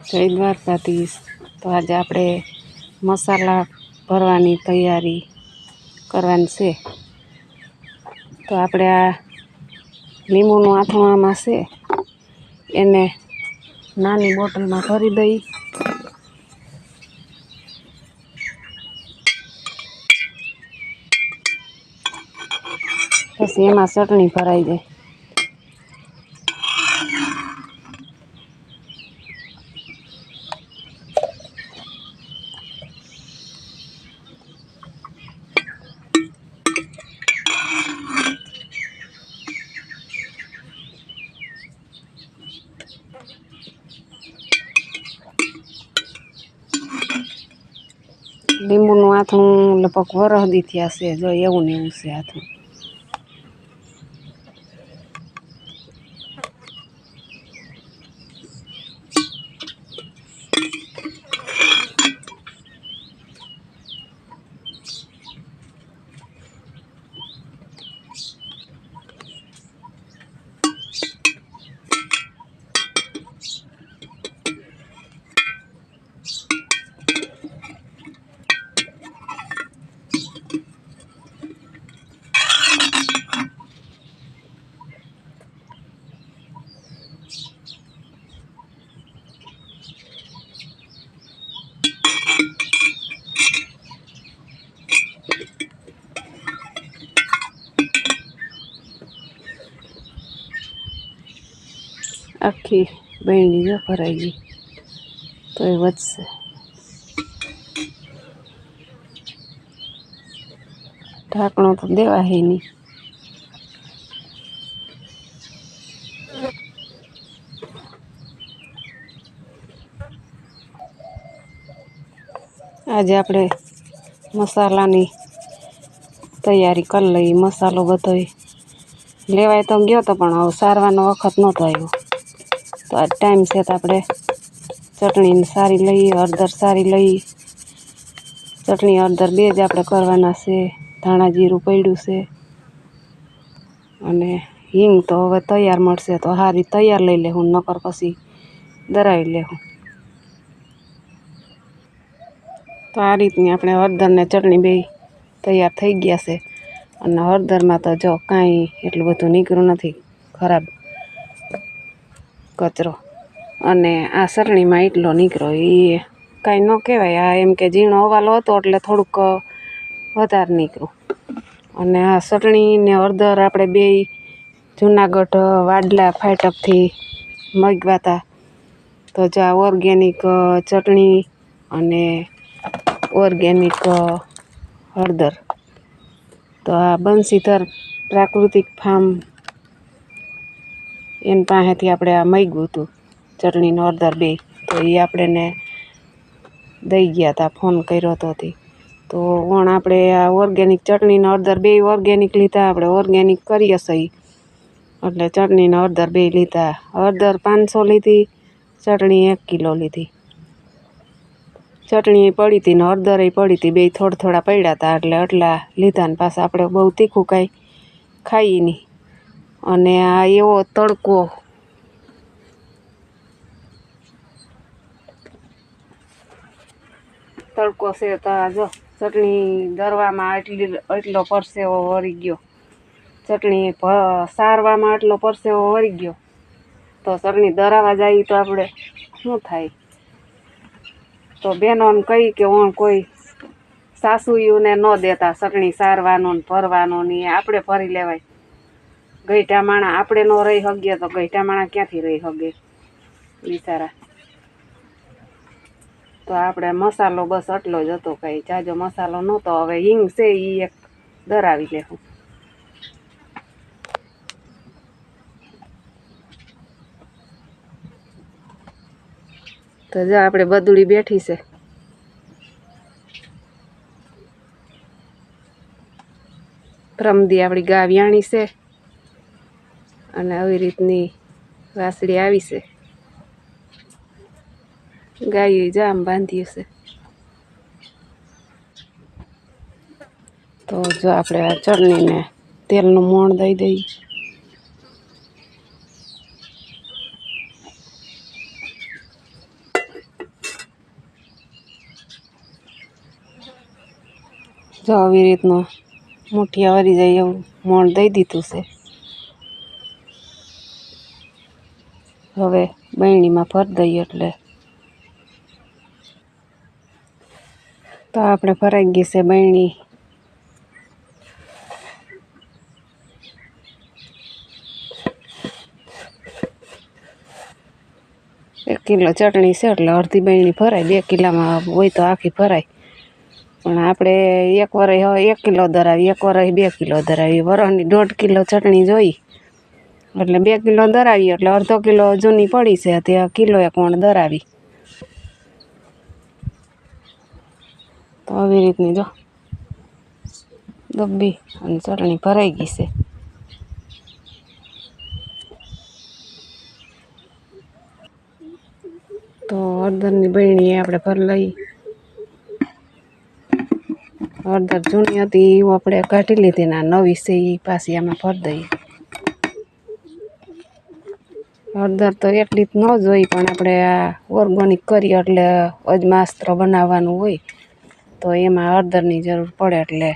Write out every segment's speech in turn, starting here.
જય દ્વારકાધીશ। તો આજે આપણે મસાલા ભરવાની તૈયારી કરવાની છે। તો આપણે આ લીંબુનું આથમણામાં છે એને નાની બોટલમાં ભરી દઈ। પછી એમાં ચટણી ભરાઈ જાય। લીંબુનું આથમણું લગભગ વરસ દી થયા છે। જો એવું ને એવું છે આથમણું। આખી બહેણી જો ભરાઈ ગઈ તો એ વધશે। ઢાંકણું તો દેવા હે નહીં। આજે આપણે મસાલાની તૈયારી કરી લઈએ। મસાલો બધોય લેવાય તો ગયો તો પણ હવે સારવાનો વખત નહોતો આવ્યો। તો આજ ટાઈમ છે તો આપણે ચટણી સારી લઈએ, હળદર સારી લઈએ। ચટણી હળદર બે જ આપણે કરવાના છે। ધાણા જીરું પડ્યું છે અને હિંગ તો હવે તૈયાર મળશે તો સારી તૈયાર લઈ લેવું, નકર પછી દરાવી લેવું। તો આ રીતની આપણે હળદર ને ચટણી બે તૈયાર થઈ ગયા છે। અને હળદરમાં તો જો કાંઈ એટલું બધું નીકળ્યું નથી ખરાબ કચરો, અને આ ચટણીમાં એટલો નીકળ્યો એ કાંઈ ન કહેવાય। આ એમ કે ઝીણો હવાલો હતો એટલે થોડુંક વધારે નીકળ્યું। અને આ ચટણી ને હળદર આપણે બે જુનાગઢ વાડલા ફાટકથી મગાવ્યા હતા। તો જો આ ઓર્ગેનિક ચટણી અને ઓર્ગેનિક હળદર, તો આ બંસીધર પ્રાકૃતિક ફાર્મ એની પાસેથી આપણે આ મગાવ્યું હતું ચટણી ને હળદર બે। તો એ આપણને દઈ ગયા હતા, ફોન કર્યો હતો તે। તો વણ આપણે આ ઓર્ગેનિક ચટણી ને હળદર બે ઓર્ગેનિક લીધા। આપણે ઓર્ગેનિક કરીએ છીએ એટલે ચટણી ને હળદર બે લીધા। હળદર 500 લીધી, ચટણી 1 કિલો લીધી। ચટણી પડી હતી ને હળદર પડી હતી, બે થોડા પડ્યા હતા એટલે આટલા લીધા। ને પાછા આપણે બહુ તીખું કાંઈ ખાઈએ નહીં। અને આ એવો તડકો છે તો આ જો ચટણી દરવામાં એટલો પરસેવો વળી ગયો। ચટણી સારવામાં એટલો પરસેવો વળી ગયો તો ચટણી દરાવા જાય તો આપણે શું થાય? તો બહેનોને કહી કે કોઈ સાસુઓને ન દેતા ચટણી સારવાનું ને ભરવાનું ને આપણે ભરી લેવાય। ગઈઢા માણા આપણે ન રહી શકીએ તો ગઈઢા માણા ક્યાંથી રહી શકે બિચારા। તો આપણે મસાલો બસ આટલો જ હતો, કાંઈ જાજો મસાલો નહોતો। હવે હિંગ છે એ એક દરાવી લેવું। તો જો આપણે બદુડી બેઠી છે। પ્રમદી આપણી ગા વ્યાણી છે અને આવી રીતની વાસળી આવી છે। ગાય જામ બાંધ્યું છે। તો જો આપણે આ ચટણીને તેલનું મોણ દઈ દઈએ। જો આવી રીતનું મુઠ્ઠી વરી જાય એવું મોણ દઈ દીધું છે. હવે બરણીમાં ભરી દઈએ એટલે તો આપણે ભરાઈ ગઈ છે બરણી. 1 કિલો ચટણી છે એટલે અડધી બરણી ભરાય. 2 કિલામાં હોય તો આખી ભરાય, પણ આપણે એક વરસ 1 કિલો ધરાવી, એક વરસ 2 કિલો ધરાવી. વરસની 1.5 કિલો ચટણી જોઈ એટલે 2 કિલો ધરાવી એટલે અડધો કિલો જૂની પડી છે ત્યાં કિલો 1 વણ ધરાવી. તો આવી રીતની જો ડબ્બી અને ચટણી ભરાઈ ગઈ છે. તો હળદરની બરણી આપણે ભરી લઈ. હળદર જૂની હતી એ આપણે કાઢી લીધી ને નવી છે એ પાછી આમાં ભરી દઈએ. હળદર તો એટલી જ ન જોઈ, પણ આપણે આ ઓર્ગેનિક કરીએ એટલે અજમાસ્ત્ર બનાવવાનું હોય તો એમાં હળદરની જરૂર પડે, એટલે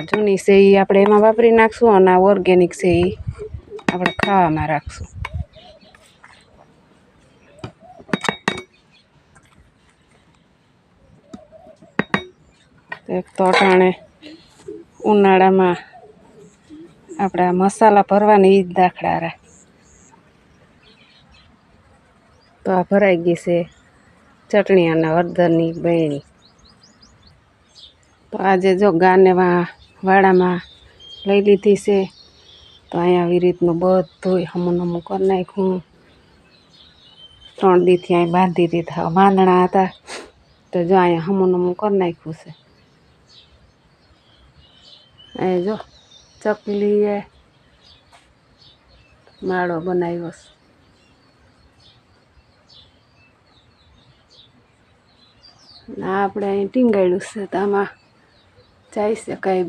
જૂની છે એ આપણે એમાં વાપરી નાખશું અને આ ઓર્ગેનિક છે એ આપણે ખાવામાં રાખશું. એક તો અટાણે ઉનાળામાં આપણા મસાલા ભરવાની ઈ જ દાખલા રહ્યા. તો આ ભરાઈ ગઈ છે ચટણી અને હળદરની બરણી. તો આજે જો ગાને વાડામાં લઈ લીધી છે. તો અહીંયા આવી રીતનું બધું હમું કરી નાખ્યું. 3 દીથી અહીં બાંધી દીધા, બાંધણા હતા તો જો અહીંયા હમું કરી નાખ્યું છે. અહીં જો ચકલીએ માળો બનાવ્યો છે. આપણે અહીં ટીંગાડ્યું છે તો આમાં જાય છે કાંઈ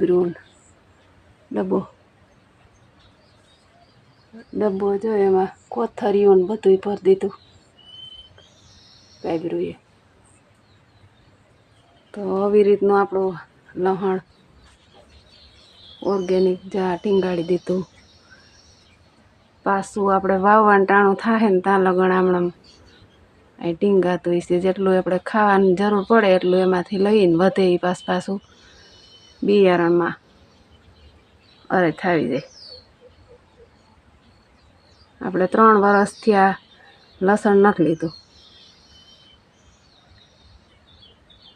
ડબ્બો જો એમાં કોથરીઓ ને બધું ભરી દીધું કાંઈ. તો આવી રીતનું આપણું લહણ ઓર્ગેનિક જા ટીંગાડી દીધું. પાછું આપણે વાવવાનું ટાણું થાય ને ત્યાં લગણ આમણામ અહીં ટીંગાતું હોય છે. જેટલું આપણે ખાવાની જરૂર પડે એટલું એમાંથી લઈને વધે એ પાછું બિયારણમાં અરે થાવી જાય. આપણે 3 વર્ષથી આ લસણ નથી લીધું.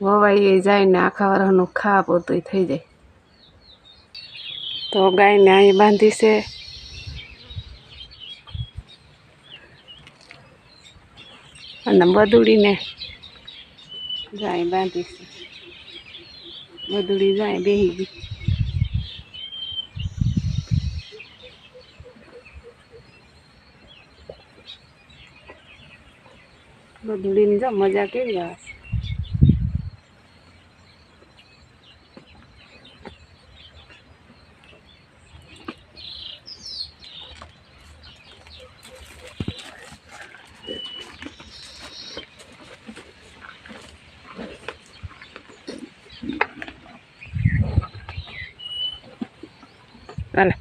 વવાઈ જાય ને આખા વર્ષનું ખાવા પૂરતું થઈ જાય. તો ગાયને અહીં બાંધી છે. અને બદુડીને જાય બાંધી છે. બદુડી જાય બેહી ગઈ. બદુડીની જો મજા કેવી આવે. હાલે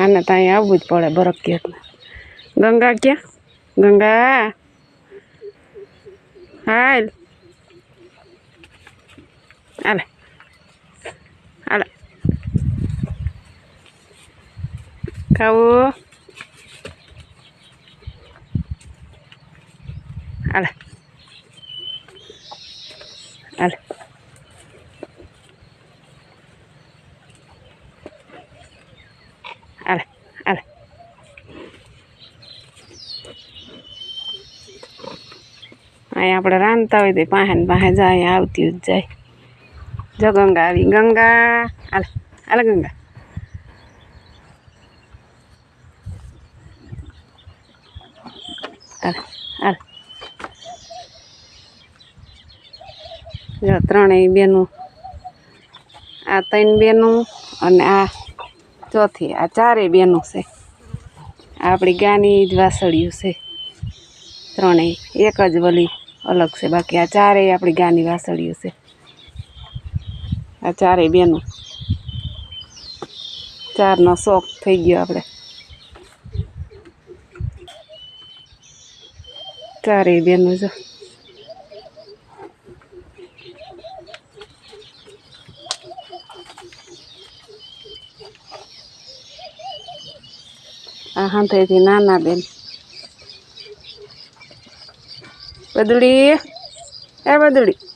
આને તો અહીં આવવું જ પડે બરકિયાતમાં. ગંગા ક્યાં? ગંગા હાલ હાલે હાલે ખાવું હાલે હાલે હાલે હાલે. અહીં આપણે રાંધતા હોય તો પાસે ને પાસે જાય, આવતી જ જાય. જો ગંગા આવી. ગંગા હાલે હાલે ગંગા હાલે હાલે. જો 3 બેનું, આ 3 બેનું અને આ ચોથી, આ 4 બેનું છે. આપણી ગાની જ વાસળિયું છે 3, એક જ વલી અલગ છે. બાકી આ ચારેય આપણી ગાની વાસળીઓ છે. આ ચારેય બેનો, ચારનો શોખ થઈ ગયો આપણે. ચારેય બેનો જો આ હાંથેથી નાના બેન. બદુડી, એ બદુડી